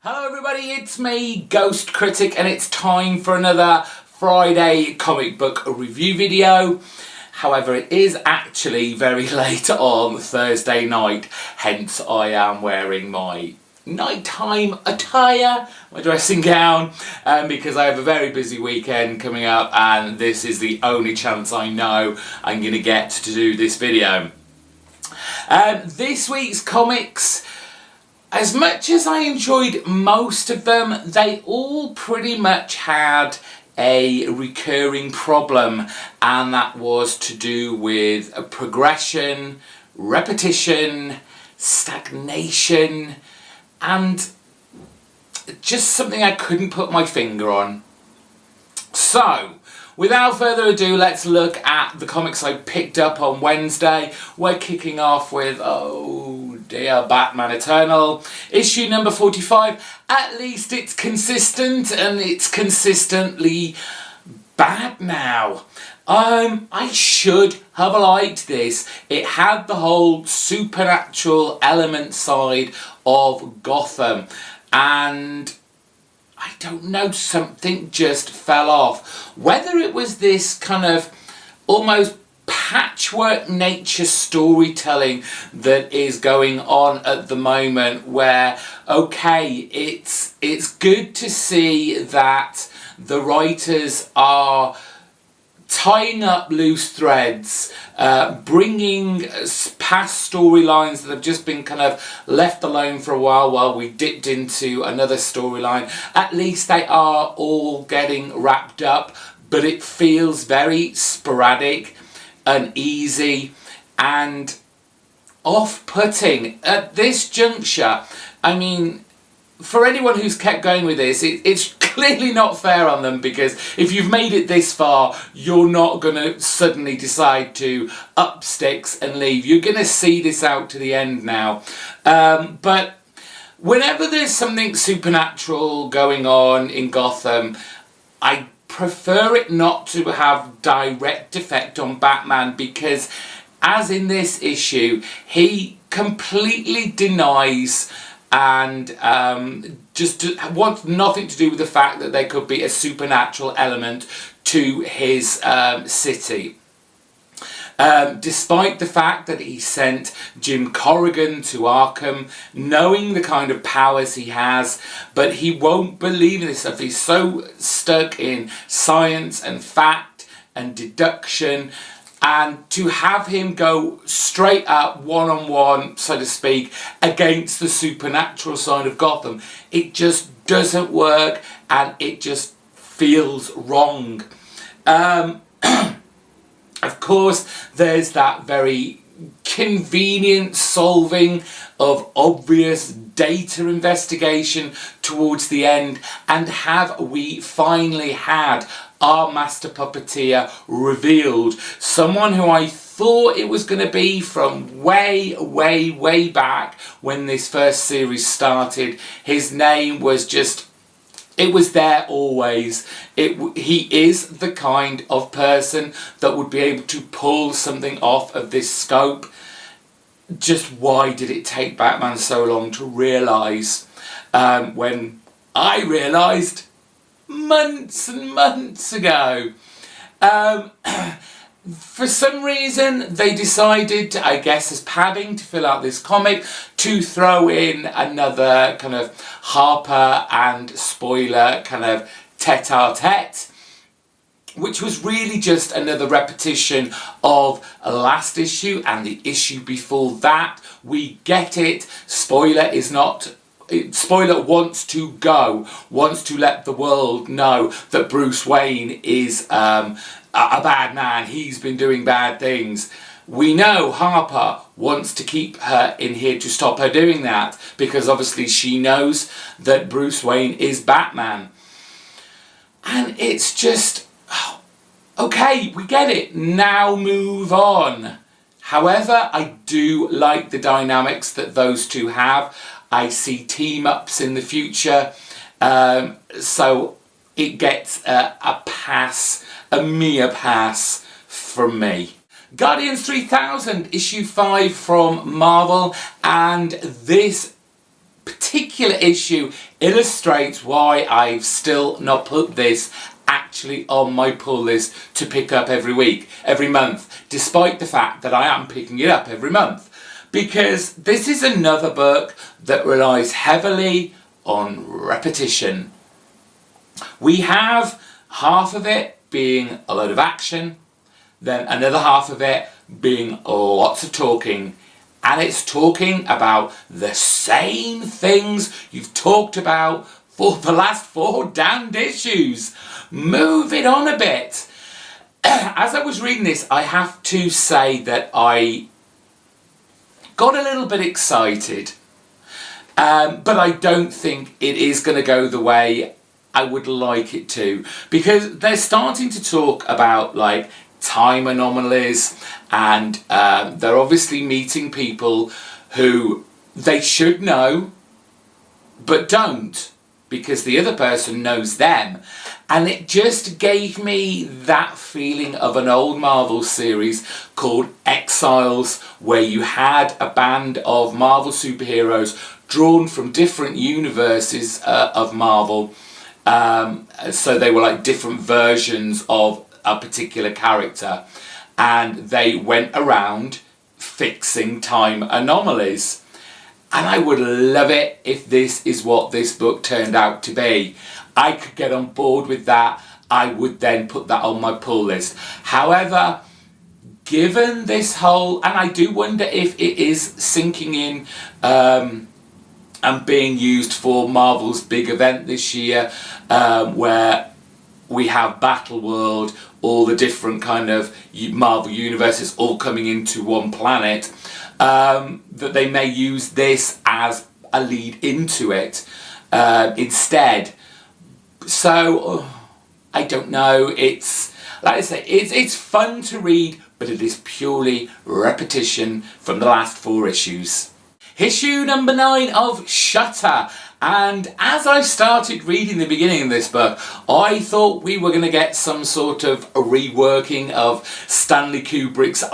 Hello everybody, it's me, Ghost Critic, and it's time for another Friday comic book review video. However, it is actually very late on Thursday night, hence I am wearing my nighttime attire, my dressing gown, because I have a very busy weekend coming up and this is the only chance I know I'm going to get to do this video. This week's comics, as much as I enjoyed most of them, they all pretty much had a recurring problem, and that was to do with a progression, repetition, stagnation, and just something I couldn't put my finger on. So, without further ado, let's look at the comics I picked up on Wednesday. We're kicking off with, oh dear, Batman Eternal, issue number 45. At least it's consistent, and it's consistently bad now. I should have liked this. It had the whole supernatural element side of Gotham, and I don't know, something just fell off. Whether it was this kind of almost patchwork nature storytelling that is going on at the moment, where, okay, it's good to see that the writers are tying up loose threads, bringing past storylines that have just been kind of left alone for a while we dipped into another storyline. At least they are all getting wrapped up, but it feels very sporadic, uneasy, and off-putting at this juncture. I mean, for anyone who's kept going with this, it's clearly not fair on them, because if you've made it this far, you're not going to suddenly decide to up sticks and leave. You're going to see this out to the end now. But whenever there's something supernatural going on in Gotham, I prefer it not to have direct effect on Batman, because as in this issue, he completely denies and just wants nothing to do with the fact that there could be a supernatural element to his city. Despite the fact that he sent Jim Corrigan to Arkham, knowing the kind of powers he has, but he won't believe in this stuff. He's so stuck in science and fact and deduction, and to have him go straight up one-on-one, so to speak, against the supernatural side of Gotham, it just doesn't work, and it just feels wrong. Of course, there's that very convenient solving of obvious data investigation towards the end, and have we finally had our master puppeteer revealed? Someone who I thought it was going to be from way back when this first series started. His name was just, it was there always. He is the kind of person that would be able to pull something off of this scope. Just why did it take Batman so long to realise, when I realised months and months ago? For some reason they decided, I guess as padding to fill out this comic, to throw in another kind of Harper and spoiler kind of tete-a-tete, which was really just another repetition of a last issue and the issue before that. We get it. Spoiler wants to go, wants to let the world know that Bruce Wayne is a bad man. He's been doing bad things. We know Harper wants to keep her in here to stop her doing that, because obviously she knows that Bruce Wayne is Batman. And it's just, okay, we get it. Now move on. However, I do like the dynamics that those two have. I see team-ups in the future, so it gets a pass, a mere pass from me. Guardians 3000, issue 5 from Marvel, and this particular issue illustrates why I've still not put this actually on my pull list to pick up every month, despite the fact that I am picking it up every month. Because this is another book that relies heavily on repetition. We have half of it being a load of action, then another half of it being lots of talking, and it's talking about the same things you've talked about for the last 4 damned issues. Move it on a bit. As I was reading this, I have to say that I got a little bit excited, but I don't think it is going to go the way I would like it to, because they're starting to talk about like time anomalies, and they're obviously meeting people who they should know but don't, because the other person knows them. And it just gave me that feeling of an old Marvel series called Exiles, where you had a band of Marvel superheroes drawn from different universes of Marvel. So they were like different versions of a particular character, and they went around fixing time anomalies. And I would love it if this is what this book turned out to be. I could get on board with that. I would then put that on my pull list. However, given this whole, and I do wonder if it is sinking in and being used for Marvel's big event this year, where we have Battle World, all the different kind of Marvel universes all coming into one planet, that they may use this as a lead into it instead. So I don't know. It's like I say, it's fun to read, but it is purely repetition from the last 4 issues. Issue number 9 of Shutter. And as I started reading the beginning of this book, I thought we were going to get some sort of a reworking of Stanley Kubrick's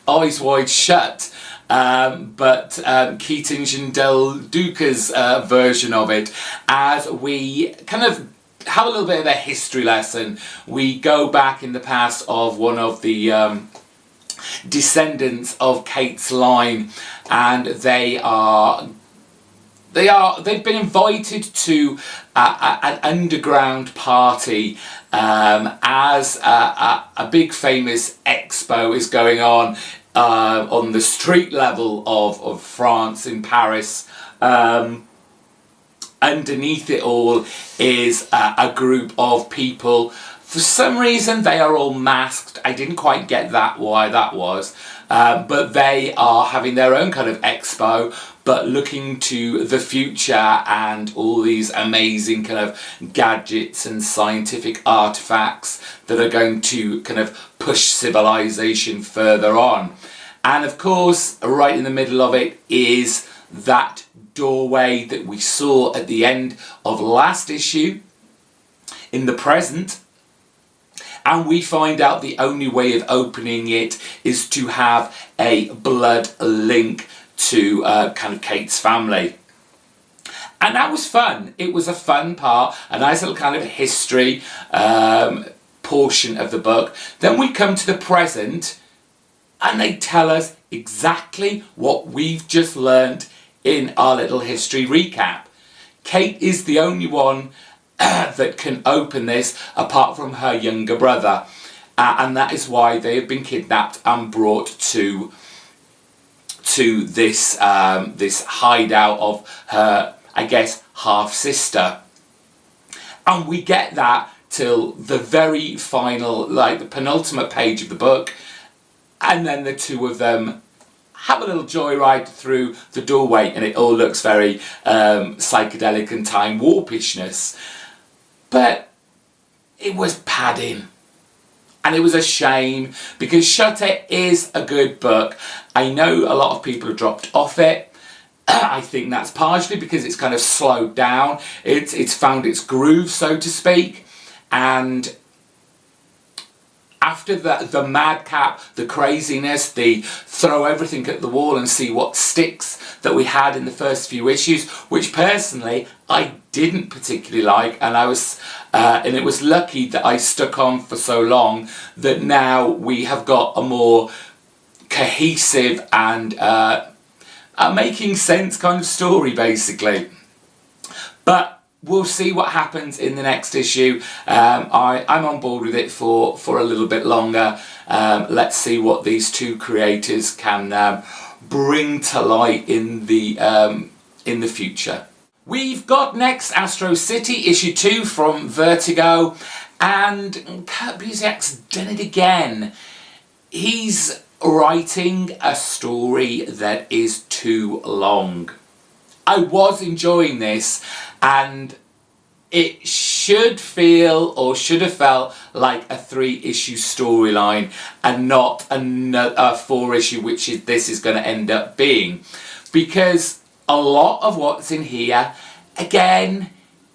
Eyes Wide Shut, but Keating's and Del Duca's version of it, as we kind of have a little bit of a history lesson. We go back in the past of one of the descendants of Kate's line, and they've been invited to an underground party as a big famous expo is going on the street level of France in Paris. Underneath it all is a group of people. For some reason they are all masked. I didn't quite get why that was. But they are having their own kind of expo, but looking to the future and all these amazing kind of gadgets and scientific artifacts that are going to kind of push civilization further on. And of course, right in the middle of it is that doorway that we saw at the end of last issue in the present. And we find out the only way of opening it is to have a blood link to kind of Kate's family. And that was fun. It was a fun part, a nice little kind of history portion of the book. Then we come to the present and they tell us exactly what we've just learnt in our little history recap. Kate is the only one that can open this apart from her younger brother, and that is why they have been kidnapped and brought to this this hideout of her, I guess, half sister. And we get that till the very final, like the penultimate page of the book, and then the two of them have a little joyride through the doorway, and it all looks very psychedelic and time warpishness. But it was padding, and it was a shame, because Shutter is a good book. I know a lot of people have dropped off it. I think that's partially because it's kind of slowed down. It's found its groove, so to speak, and after the madcap, the craziness, the throw everything at the wall and see what sticks that we had in the first few issues, which personally I didn't particularly like, and it was lucky that I stuck on for so long that now we have got a more cohesive and making sense kind of story, basically. But we'll see what happens in the next issue. I'm on board with it for a little bit longer. Let's see what these two creators can bring to light in the future. We've got next Astro City, issue 2 from Vertigo, and Kurt Busiek's done it again. He's writing a story that is too long. I was enjoying this, and it should feel, or should have felt, like a 3-issue storyline and not a 4-issue, which this is going to end up being. Because a lot of what's in here, again,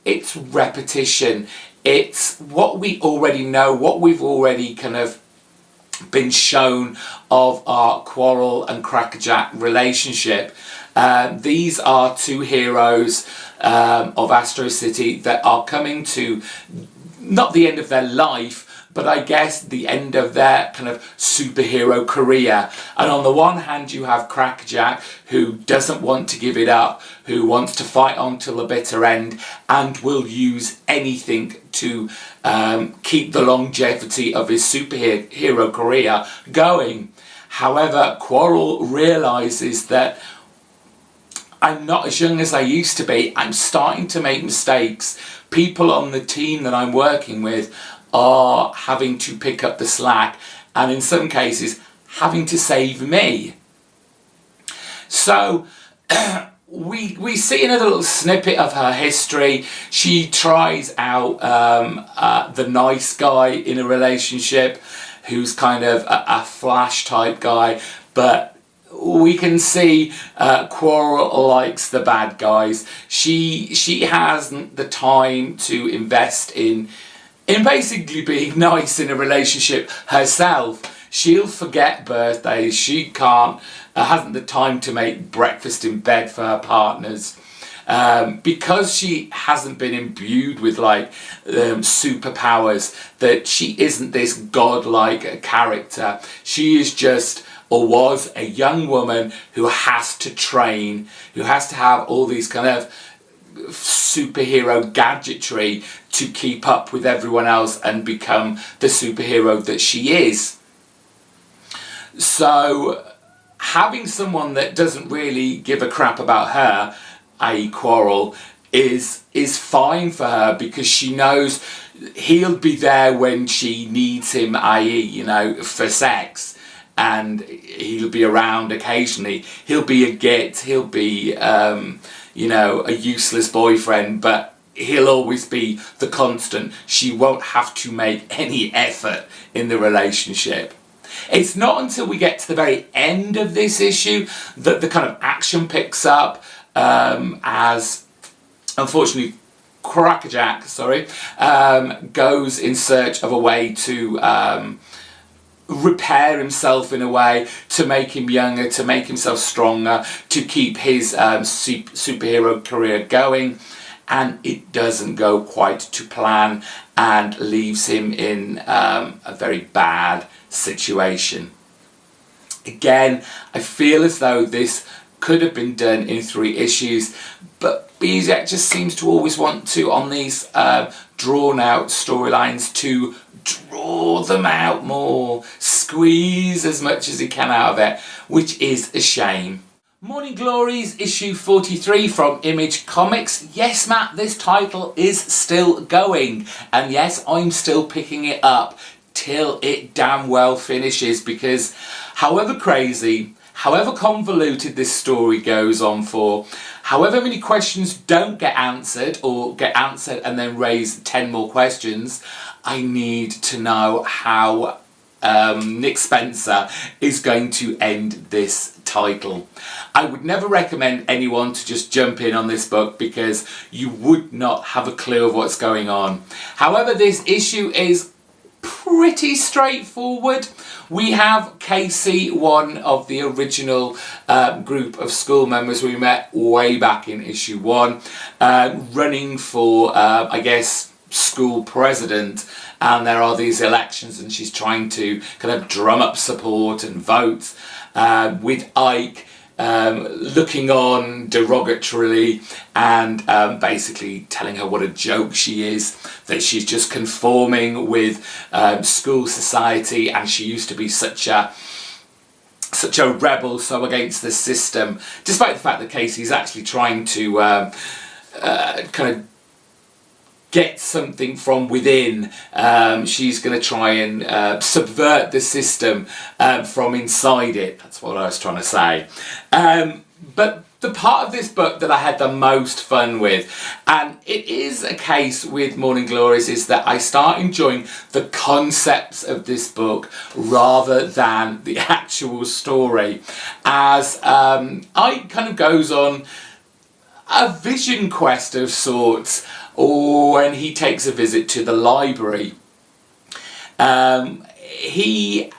it's repetition. It's what we already know, what we've already kind of been shown of our Quarrel and Crackerjack relationship. These are two heroes of Astro City that are coming to not the end of their life, but I guess the end of their kind of superhero career. And on the one hand, you have Crackerjack, who doesn't want to give it up, who wants to fight on till the bitter end, and will use anything to keep the longevity of his superhero career going. However, Quarrel realises that I'm not as young as I used to be. I'm starting to make mistakes. People on the team that I'm working with are having to pick up the slack, and in some cases having to save me. So we see another little snippet of her history. She tries out the nice guy in a relationship who's kind of a Flash type guy, but we can see Quarrel likes the bad guys. She hasn't the time to invest in basically being nice in a relationship herself. She'll forget birthdays. She hasn't the time to make breakfast in bed for her partners. Because she hasn't been imbued with like superpowers, that she isn't this godlike character. She is just, or was, a young woman who has to train, who has to have all these kind of superhero gadgetry to keep up with everyone else and become the superhero that she is. So having someone that doesn't really give a crap about her, i.e. Quarrel, is fine for her, because she knows he'll be there when she needs him, i.e. you know, for sex, and he'll be around occasionally. He'll be a git, he'll be you know, a useless boyfriend, but he'll always be the constant. She won't have to make any effort in the relationship. It's not until we get to the very end of this issue that the kind of action picks up, as unfortunately Crackerjack, goes in search of a way to repair himself in a way, to make him younger, to make himself stronger, to keep his superhero career going, and it doesn't go quite to plan and leaves him in a very bad situation. Again, I feel as though this could have been done in 3 issues, but Busiek just seems to always want to, on these drawn out storylines, to draw them out more, squeeze as much as he can out of it, which is a shame. Morning Glories issue 43 from Image Comics. Yes, Matt, this title is still going, and yes, I'm still picking it up till it damn well finishes, because however crazy, however convoluted this story goes on for, however many questions don't get answered, or get answered and then raise 10 more questions, I need to know how Nick Spencer is going to end this title. I would never recommend anyone to just jump in on this book, because you would not have a clue of what's going on. However, this issue is pretty straightforward. We have Casey, one of the original group of school members we met way back in issue 1, running for, I guess, school president, and there are these elections and she's trying to kind of drum up support and votes, with Ike looking on derogatorily and basically telling her what a joke she is, that she's just conforming with school society, and she used to be such a rebel, so against the system, despite the fact that Casey's actually trying to kind of get something from within. She's going to try and subvert the system from inside it. That's what I was trying to say. But the part of this book that I had the most fun with, and it is a case with Morning Glories, is that I start enjoying the concepts of this book rather than the actual story, as Ike kind of goes on a vision quest of sorts, or when he takes a visit to the library. He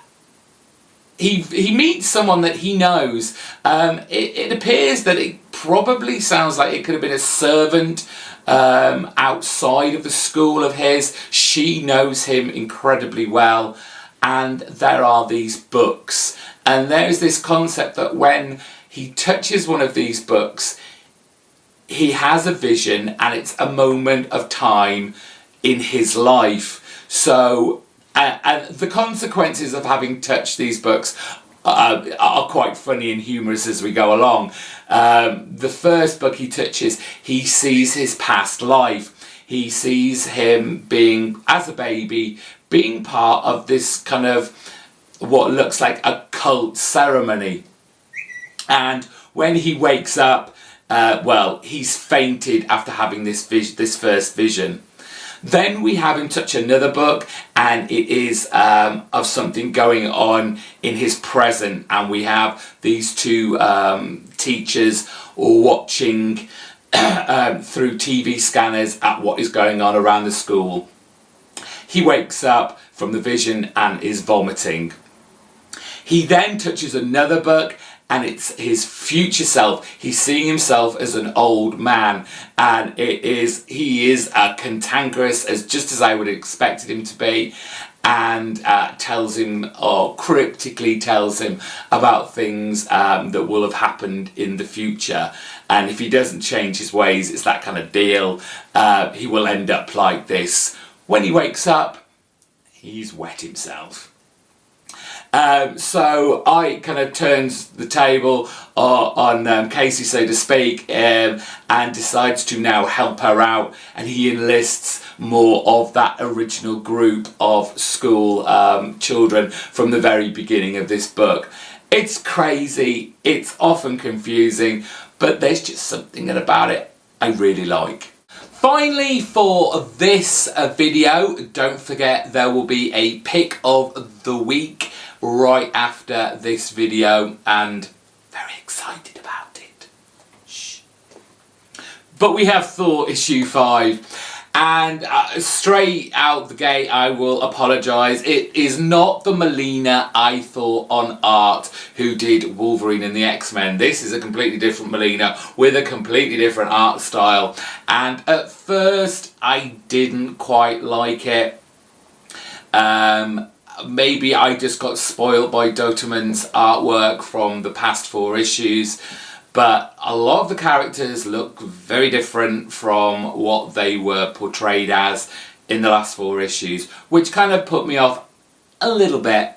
meets someone that he knows. It appears that it probably sounds like it could have been a servant outside of the school of his. She knows him incredibly well, and there are these books. And there's this concept that when he touches one of these books, he has a vision, and it's a moment of time in his life. So, and the consequences of having touched these books are quite funny and humorous as we go along. The first book he touches, he sees his past life. He sees him being, as a baby, being part of this kind of what looks like a cult ceremony. And when he wakes up, well, he's fainted after having this first vision. Then we have him touch another book, and it is of something going on in his present, and we have these two teachers watching through TV scanners at what is going on around the school. He wakes up from the vision and is vomiting. He then touches another book, and it's his future self. He's seeing himself as an old man, and he is cantankerous, just as I would have expected him to be, and tells him, or cryptically tells him, about things that will have happened in the future. And if he doesn't change his ways, it's that kind of deal. He will end up like this. When he wakes up, he's wet himself. So I kind of turns the table on Casey, so to speak, and decides to now help her out, and he enlists more of that original group of school children from the very beginning of this book. It's crazy, it's often confusing, but there's just something about it I really like. Finally, for this video, don't forget there will be a pick of the week right after this video, and very excited about it. Shh. But we have Thor issue 5, and straight out the gate I will apologise. It is not the Melina I thought on art who did Wolverine and the X-Men. This is a completely different Melina with a completely different art style, and at first I didn't quite like it. Maybe I just got spoiled by Doterman's artwork from the past 4 issues, but a lot of the characters look very different from what they were portrayed as in the last 4 issues, which kind of put me off a little bit.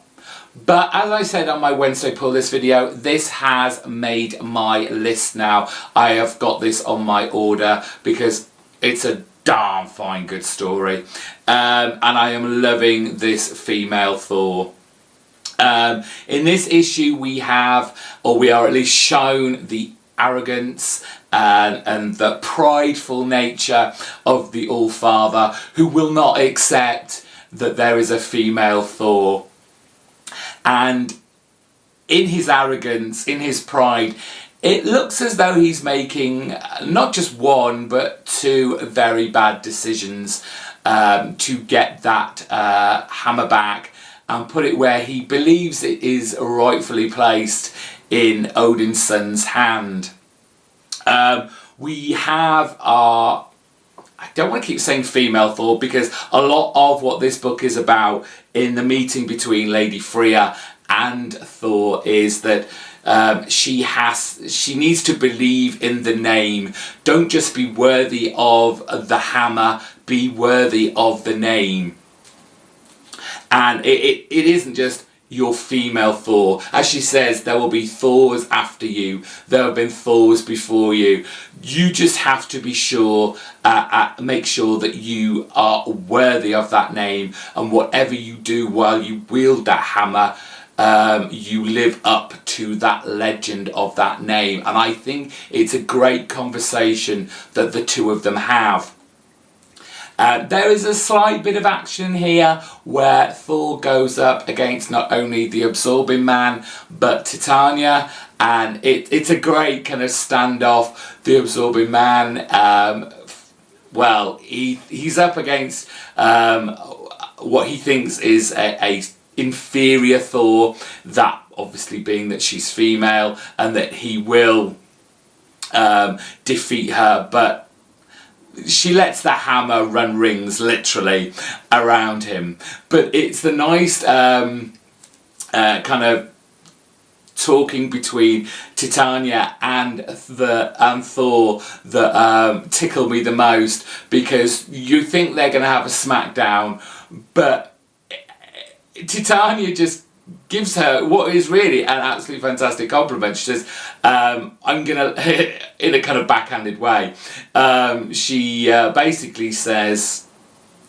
But as I said on my Wednesday Pull List video, this has made my list now. I have got this on my order because it's a darn fine good story, and I am loving this female Thor. In this issue we have, or we are at least shown, the arrogance and the prideful nature of the All-Father, who will not accept that there is a female Thor. And in his arrogance, in his pride, it looks as though he's making not just 1 but 2 very bad decisions. to get that hammer back and put it where he believes it is rightfully placed in Odin's son's hand. We have our, I don't want to keep saying female Thor, because a lot of what this book is about in the meeting between Lady Freya and Thor is that she needs to believe in the name. Don't just be worthy of the hammer, be worthy of the name. And it isn't just your female Thor. As she says, there will be Thors after you. There have been Thors before you. You just have to be sure, make sure that you are worthy of that name. And whatever you do while you wield that hammer, you live up to that legend of that name. And I think it's a great conversation that the two of them have. There is a slight bit of action here where Thor goes up against not only the Absorbing Man but Titania, and it's a great kind of standoff. The Absorbing Man, well, he's up against what he thinks is a inferior Thor, that obviously being that she's female and that he will defeat her, but she lets the hammer run rings literally around him. But it's the nice kind of talking between Titania and Thor that tickle me the most, because you think they're going to have a smackdown, but Titania just gives her what is really an absolutely fantastic compliment. She says, I'm gonna, in a kind of backhanded way, she basically says,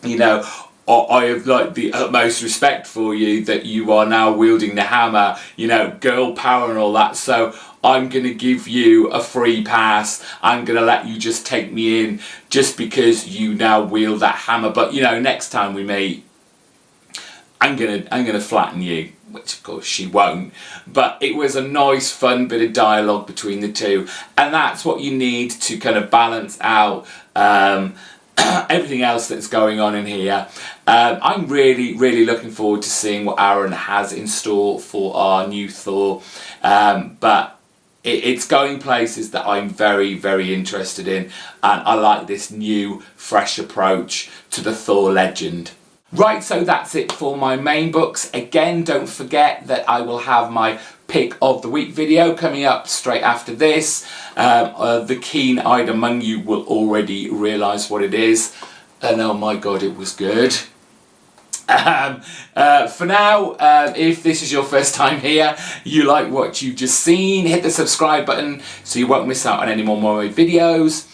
you know, I have like the utmost respect for you that you are now wielding the hammer, you know, girl power and all that, so I'm going to give you a free pass. I'm going to let you just take me in just because you now wield that hammer, but you know, next time we meet, I'm gonna flatten you, which of course she won't. But it was a nice, fun bit of dialogue between the two, and that's what you need to kind of balance out everything else that's going on in here. I'm really looking forward to seeing what Aaron has in store for our new Thor, but it's going places that I'm very interested in, and I like this new, fresh approach to the Thor legend. Right, so that's it for my main books. Again, don't forget that I will have my pick of the week video coming up straight after this. The keen-eyed among you will already realise what it is. And oh my god, it was good. For now, if this is your first time here, you like what you've just seen, hit the subscribe button so you won't miss out on any more of my videos.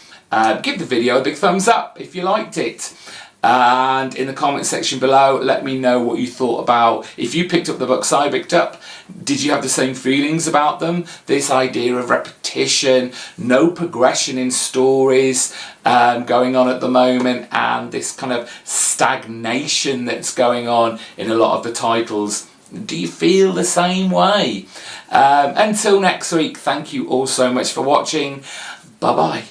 Give the video a big thumbs up if you liked it. And in the comment section below, let me know what you thought about, if you picked up the books I picked up, did you have the same feelings about them? This idea of repetition, no progression in stories going on at the moment, and this kind of stagnation that's going on in a lot of the titles. Do you feel the same way? Until next week, thank you all so much for watching. Bye bye.